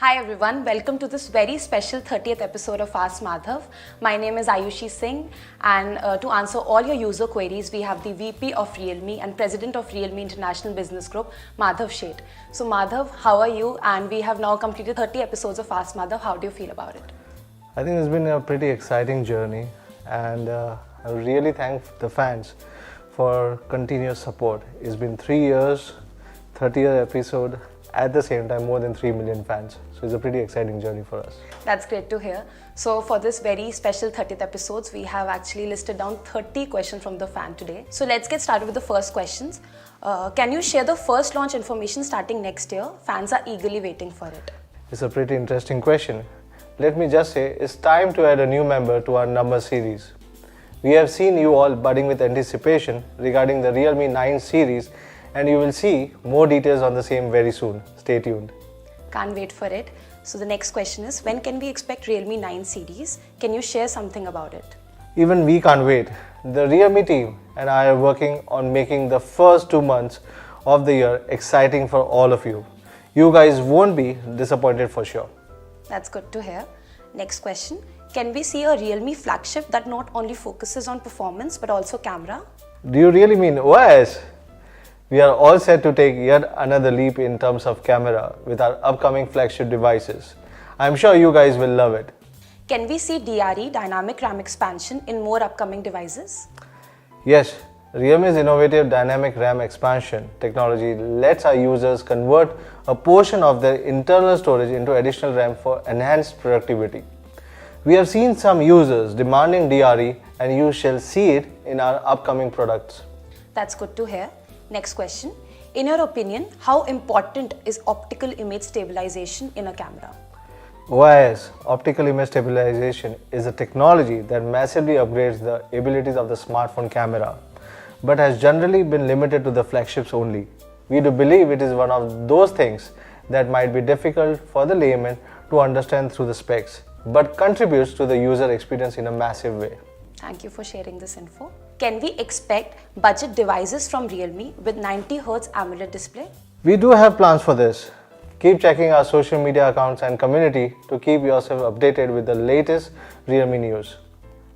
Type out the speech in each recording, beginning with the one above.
Hi everyone, welcome to this very special 30th episode of Ask Madhav. My name is Ayushi Singh, and to answer all your user queries, we have the VP of Realme and President of Realme International Business Group, Madhav Sheth. So Madhav, how are you? And we have now completed 30 episodes of Ask Madhav. How do you feel about it? I think it's been a pretty exciting journey, and I really thank the fans for continuous support. It's been 3 years, 30th episode, at the same time more than 3 million fans. So it's a pretty exciting journey for us. That's great to hear. So for this very special 30th episodes, we have actually listed down 30 questions from the fan today. So let's get started with the first questions. Can you share the first launch information starting next year? Fans are eagerly waiting for it. It's a pretty interesting question. Let me just say, it's time to add a new member to our number series. We have seen you all budding with anticipation regarding the Realme 9 series, and you will see more details on the same very soon. Stay tuned. Can't wait for it. So the next question is, when can we expect Realme 9 series? Can you share something about it? Even we can't wait. The Realme team and I are working on making the first 2 months of the year exciting for all of you. You guys won't be disappointed for sure. That's good to hear. Next question. Can we see a Realme flagship that not only focuses on performance but also camera? Do you really mean OS? We are all set to take yet another leap in terms of camera with our upcoming flagship devices. I'm sure you guys will love it. Can we see DRE, Dynamic RAM Expansion, in more upcoming devices? Yes, Realme's innovative dynamic RAM expansion technology lets our users convert a portion of their internal storage into additional RAM for enhanced productivity. We have seen some users demanding DRE, and you shall see it in our upcoming products. That's good to hear. Next question. In your opinion, how important is optical image stabilization in a camera? OIS, optical image stabilization, is a technology that massively upgrades the abilities of the smartphone camera, but has generally been limited to the flagships only. We do believe it is one of those things that might be difficult for the layman to understand through the specs, but contributes to the user experience in a massive way. Thank you for sharing this info. Can we expect budget devices from Realme with 90Hz AMOLED display? We do have plans for this. Keep checking our social media accounts and community to keep yourself updated with the latest Realme news.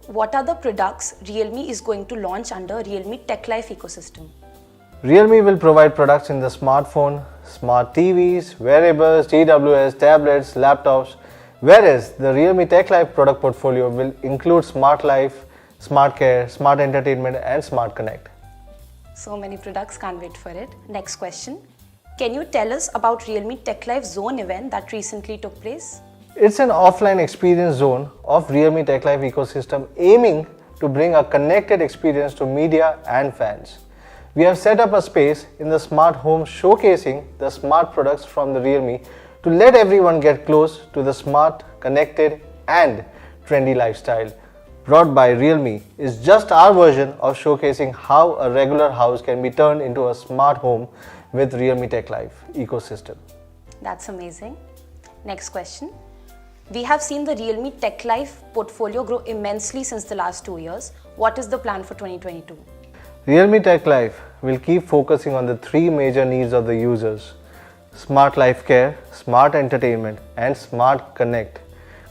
What are the products Realme is going to launch under Realme Tech Life ecosystem? Realme will provide products in the smartphone, smart TVs, wearables, TWS, tablets, laptops, whereas the Realme Tech Life product portfolio will include Smart Life, Smart Care, Smart Entertainment and Smart Connect. So many products, can't wait for it. Next question. Can you tell us about Realme Tech Life Zone event that recently took place? It's an offline experience zone of Realme Tech Life ecosystem aiming to bring a connected experience to media and fans. We have set up a space in the smart home showcasing the smart products from the Realme to let everyone get close to the smart, connected and trendy lifestyle. Brought by Realme is just our version of showcasing how a regular house can be turned into a smart home with Realme Tech Life ecosystem. That's amazing. Next question. We have seen the Realme Tech Life portfolio grow immensely since the last 2 years. What is the plan for 2022? Realme Tech Life will keep focusing on the 3 major needs of the users: Smart Life Care, Smart Entertainment and Smart Connect,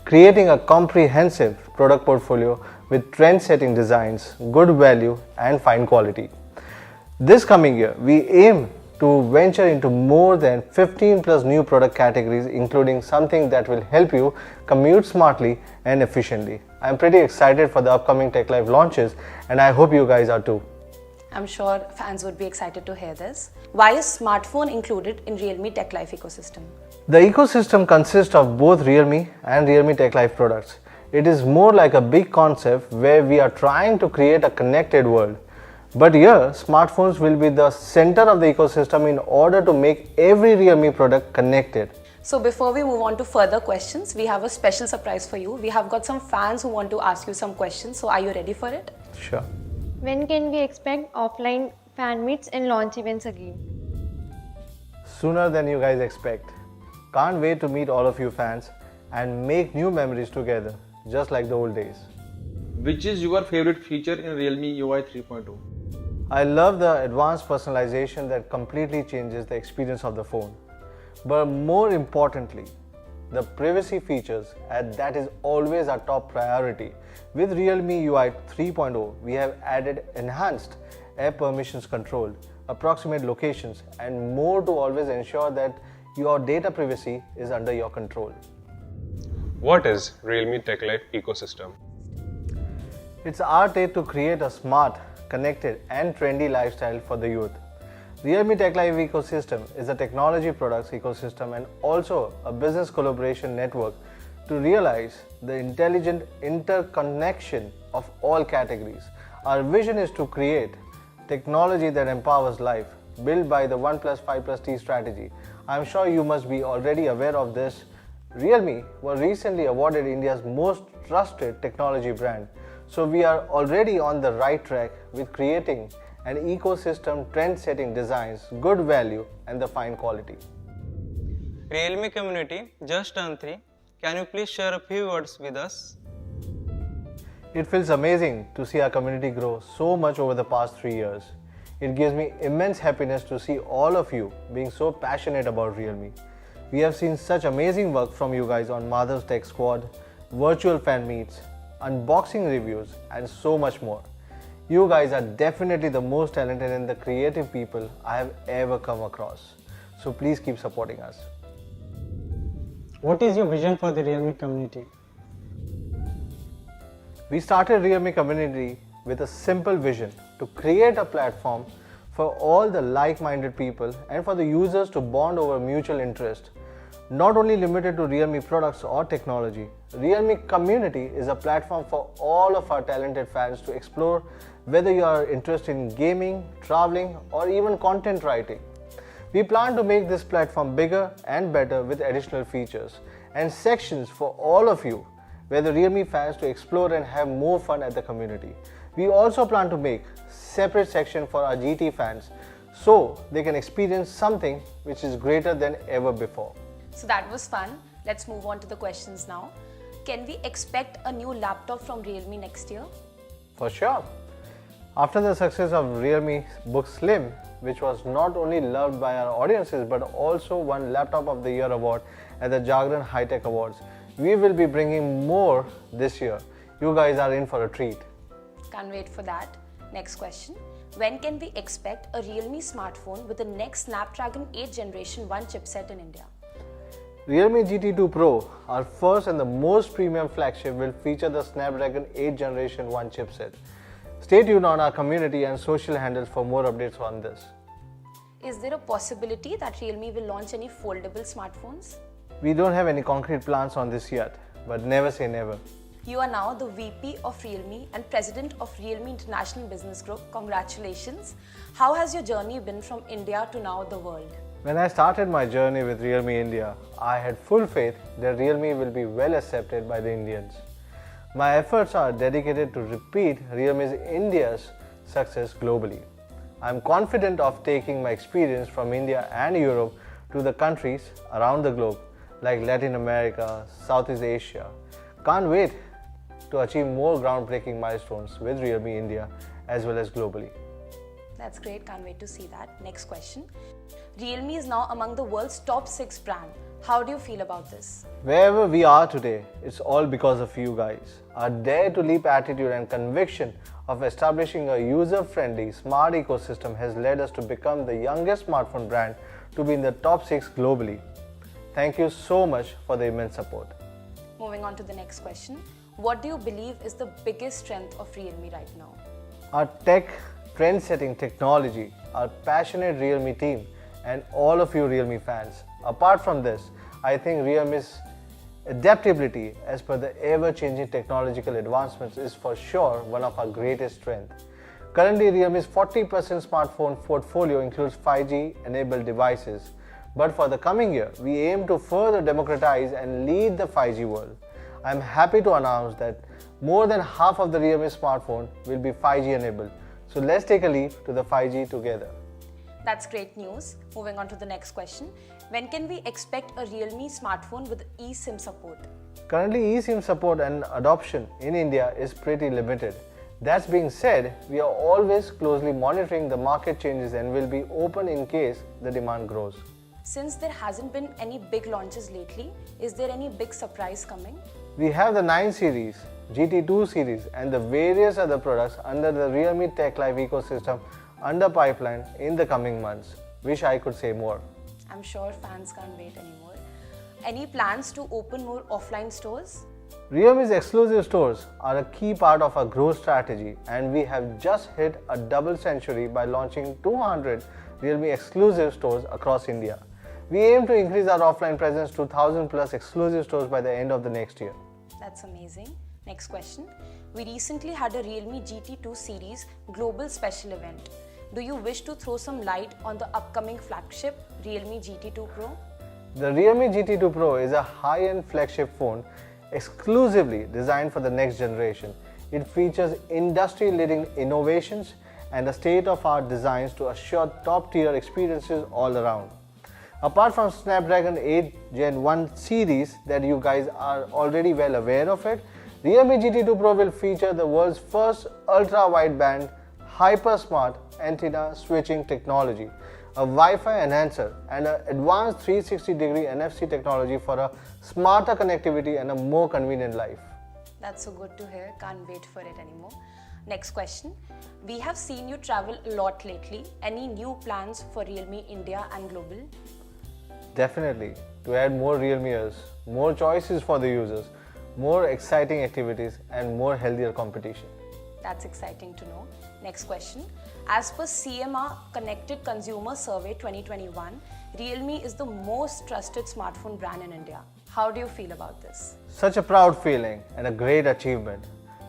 creating a comprehensive product portfolio with trend-setting designs, good value and fine quality. This coming year, we aim to venture into more than 15 plus new product categories, including something that will help you commute smartly and efficiently. I'm pretty excited for the upcoming Tech Life launches, and I hope you guys are too. I'm sure fans would be excited to hear this. Why is smartphone included in Realme Tech Life ecosystem? The ecosystem consists of both Realme and Realme Tech Life products. It is more like a big concept where we are trying to create a connected world. But here, smartphones will be the center of the ecosystem in order to make every Realme product connected. So before we move on to further questions, we have a special surprise for you. We have got some fans who want to ask you some questions. So are you ready for it? Sure. When can we expect offline fan meets and launch events again? Sooner than you guys expect. Can't wait to meet all of you fans and make new memories together, just like the old days. Which is your favorite feature in Realme UI 3.2? I love the advanced personalization that completely changes the experience of the phone. But more importantly, the privacy features, and that is always our top priority. With Realme UI 3.0, we have added enhanced app permissions control, approximate locations, and more to always ensure that your data privacy is under your control. What is Realme Tech Life ecosystem? It's our take to create a smart, connected, and trendy lifestyle for the youth. Realme Tech Life ecosystem is a technology products ecosystem and also a business collaboration network to realize the intelligent interconnection of all categories. Our vision is to create technology that empowers life, built by the 1+5+T strategy. I'm sure you must be already aware of this. Realme was recently awarded India's most trusted technology brand. So we are already on the right track with creating an ecosystem, trend-setting designs, good value, and the fine quality. Realme community just turned 3. Can you please share a few words with us? It feels amazing to see our community grow so much over the past 3 years. It gives me immense happiness to see all of you being so passionate about Realme. We have seen such amazing work from you guys on Madhav's Tech Squad, virtual fan meets, unboxing reviews, and so much more. You guys are definitely the most talented and the creative people I have ever come across. So please keep supporting us. What is your vision for the Realme community? We started Realme community with a simple vision to create a platform for all the like-minded people and for the users to bond over mutual interest. Not only limited to Realme products or technology, Realme community is a platform for all of our talented fans to explore whether you are interested in gaming, traveling, or even content writing. We plan to make this platform bigger and better with additional features and sections for all of you, where the Realme fans to explore and have more fun at the community. We also plan to make separate section for our GT fans so they can experience something which is greater than ever before. So that was fun. Let's move on to the questions now. Can we expect a new laptop from Realme next year? For sure. After the success of Realme Book Slim, which was not only loved by our audiences but also won Laptop of the Year award at the Jagran High Tech Awards, we will be bringing more this year. You guys are in for a treat. Can't wait for that. Next question. When can we expect a Realme smartphone with the next Snapdragon 8 Generation 1 chipset in India? Realme GT2 Pro, our first and the most premium flagship, will feature the Snapdragon 8 Generation 1 chipset. Stay tuned on our community and social handles for more updates on this. Is there a possibility that Realme will launch any foldable smartphones? We don't have any concrete plans on this yet, but never say never. You are now the VP of Realme and President of Realme International Business Group. Congratulations. How has your journey been from India to now the world? When I started my journey with Realme India, I had full faith that Realme will be well accepted by the Indians. My efforts are dedicated to repeat Realme's India's success globally. I am confident of taking my experience from India and Europe to the countries around the globe like Latin America, Southeast Asia. Can't wait to achieve more groundbreaking milestones with Realme India as well as globally. That's great, can't wait to see that. Next question. Realme is now among the world's top 6 brands. How do you feel about this? Wherever we are today, it's all because of you guys. Our dare to leap attitude and conviction of establishing a user-friendly, smart ecosystem has led us to become the youngest smartphone brand to be in the top 6 globally. Thank you so much for the immense support. Moving on to the next question. What do you believe is the biggest strength of Realme right now? Our tech, trend-setting technology, our passionate Realme team, and all of you Realme fans. Apart from this, I think Realme's adaptability as per the ever-changing technological advancements is for sure one of our greatest strengths. Currently, Realme's 40% smartphone portfolio includes 5G-enabled devices, but for the coming year, we aim to further democratize and lead the 5G world. I am happy to announce that more than half of the Realme smartphone will be 5G enabled. So let's take a leap to the 5G together. That's great news. Moving on to the next question. When can we expect a Realme smartphone with eSIM support? Currently, eSIM support and adoption in India is pretty limited. That being said, we are always closely monitoring the market changes and will be open in case the demand grows. Since there hasn't been any big launches lately, is there any big surprise coming? We have the 9 series, GT2 series and the various other products under the Realme Tech Life ecosystem under pipeline in the coming months. Wish I could say more. I'm sure fans can't wait anymore. Any plans to open more offline stores? Realme's exclusive stores are a key part of our growth strategy, and we have just hit a double century by launching 200 Realme exclusive stores across India. We aim to increase our offline presence to 1000 plus exclusive stores by the end of the next year. That's amazing. Next question. We recently had a Realme GT2 series global special event. Do you wish to throw some light on the upcoming flagship Realme GT2 Pro? The Realme GT2 Pro is a high-end flagship phone exclusively designed for the next generation. It features industry-leading innovations and a state-of-art designs to assure top-tier experiences all around. Apart from Snapdragon 8 Gen 1 series that you guys are already well aware of it, Realme GT2 Pro will feature the world's first ultra-wideband hyper smart antenna switching technology, a Wi-Fi enhancer and an advanced 360-degree NFC technology for a smarter connectivity and a more convenient life. That's so good to hear. Can't wait for it anymore. Next question. We have seen you travel a lot lately. Any new plans for Realme India and global? Definitely, to add more Realmeers, more choices for the users, more exciting activities and more healthier competition. That's exciting to know. Next question. As per CMR Connected Consumer Survey 2021, Realme is the most trusted smartphone brand in India. How do you feel about this? Such a proud feeling and a great achievement.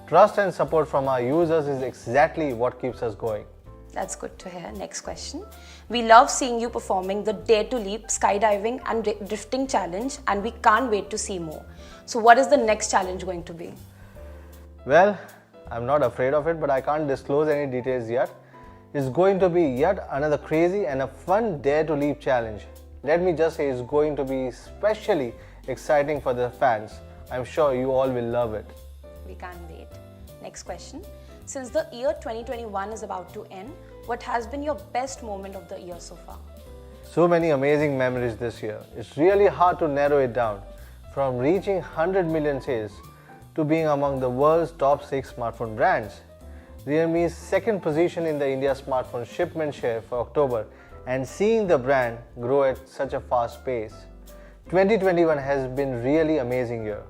Trust and support from our users is exactly what keeps us going. That's good to hear. Next question. We love seeing you performing the Dare to Leap skydiving and drifting challenge, and we can't wait to see more. So what is the next challenge going to be? Well, I'm not afraid of it, but I can't disclose any details yet. It's going to be yet another crazy and a fun Dare to Leap challenge. Let me just say it's going to be especially exciting for the fans. I'm sure you all will love it. We can't wait. Next question. Since the year 2021 is about to end, what has been your best moment of the year so far? So many amazing memories this year. It's really hard to narrow it down. From reaching 100 million sales to being among the world's top 6 smartphone brands. Realme's second position in the India smartphone shipment share for October and seeing the brand grow at such a fast pace. 2021 has been really amazing year.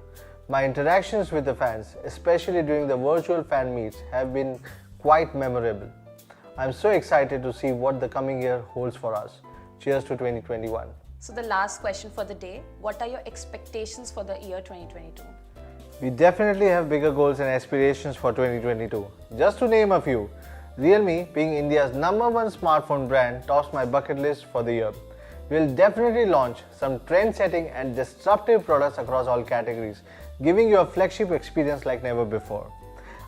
My interactions with the fans, especially during the virtual fan meets, have been quite memorable. I'm so excited to see what the coming year holds for us. Cheers to 2021. So the last question for the day, what are your expectations for the year 2022? We definitely have bigger goals and aspirations for 2022. Just to name a few, Realme, being India's #1 smartphone brand, tops my bucket list for the year. We'll definitely launch some trend-setting and disruptive products across all categories, giving you a flagship experience like never before.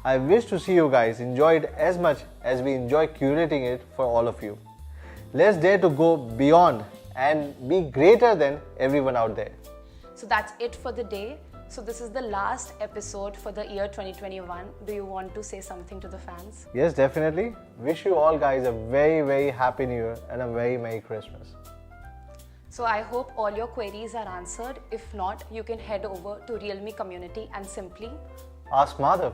I wish to see you guys enjoy it as much as we enjoy curating it for all of you. Let's dare to go beyond and be greater than everyone out there. So that's it for the day. So this is the last episode for the year 2021. Do you want to say something to the fans? Yes, definitely. Wish you all guys a very happy new year and a very Merry Christmas. So I hope all your queries are answered. If not, you can head over to Realme community and simply Ask Madhav.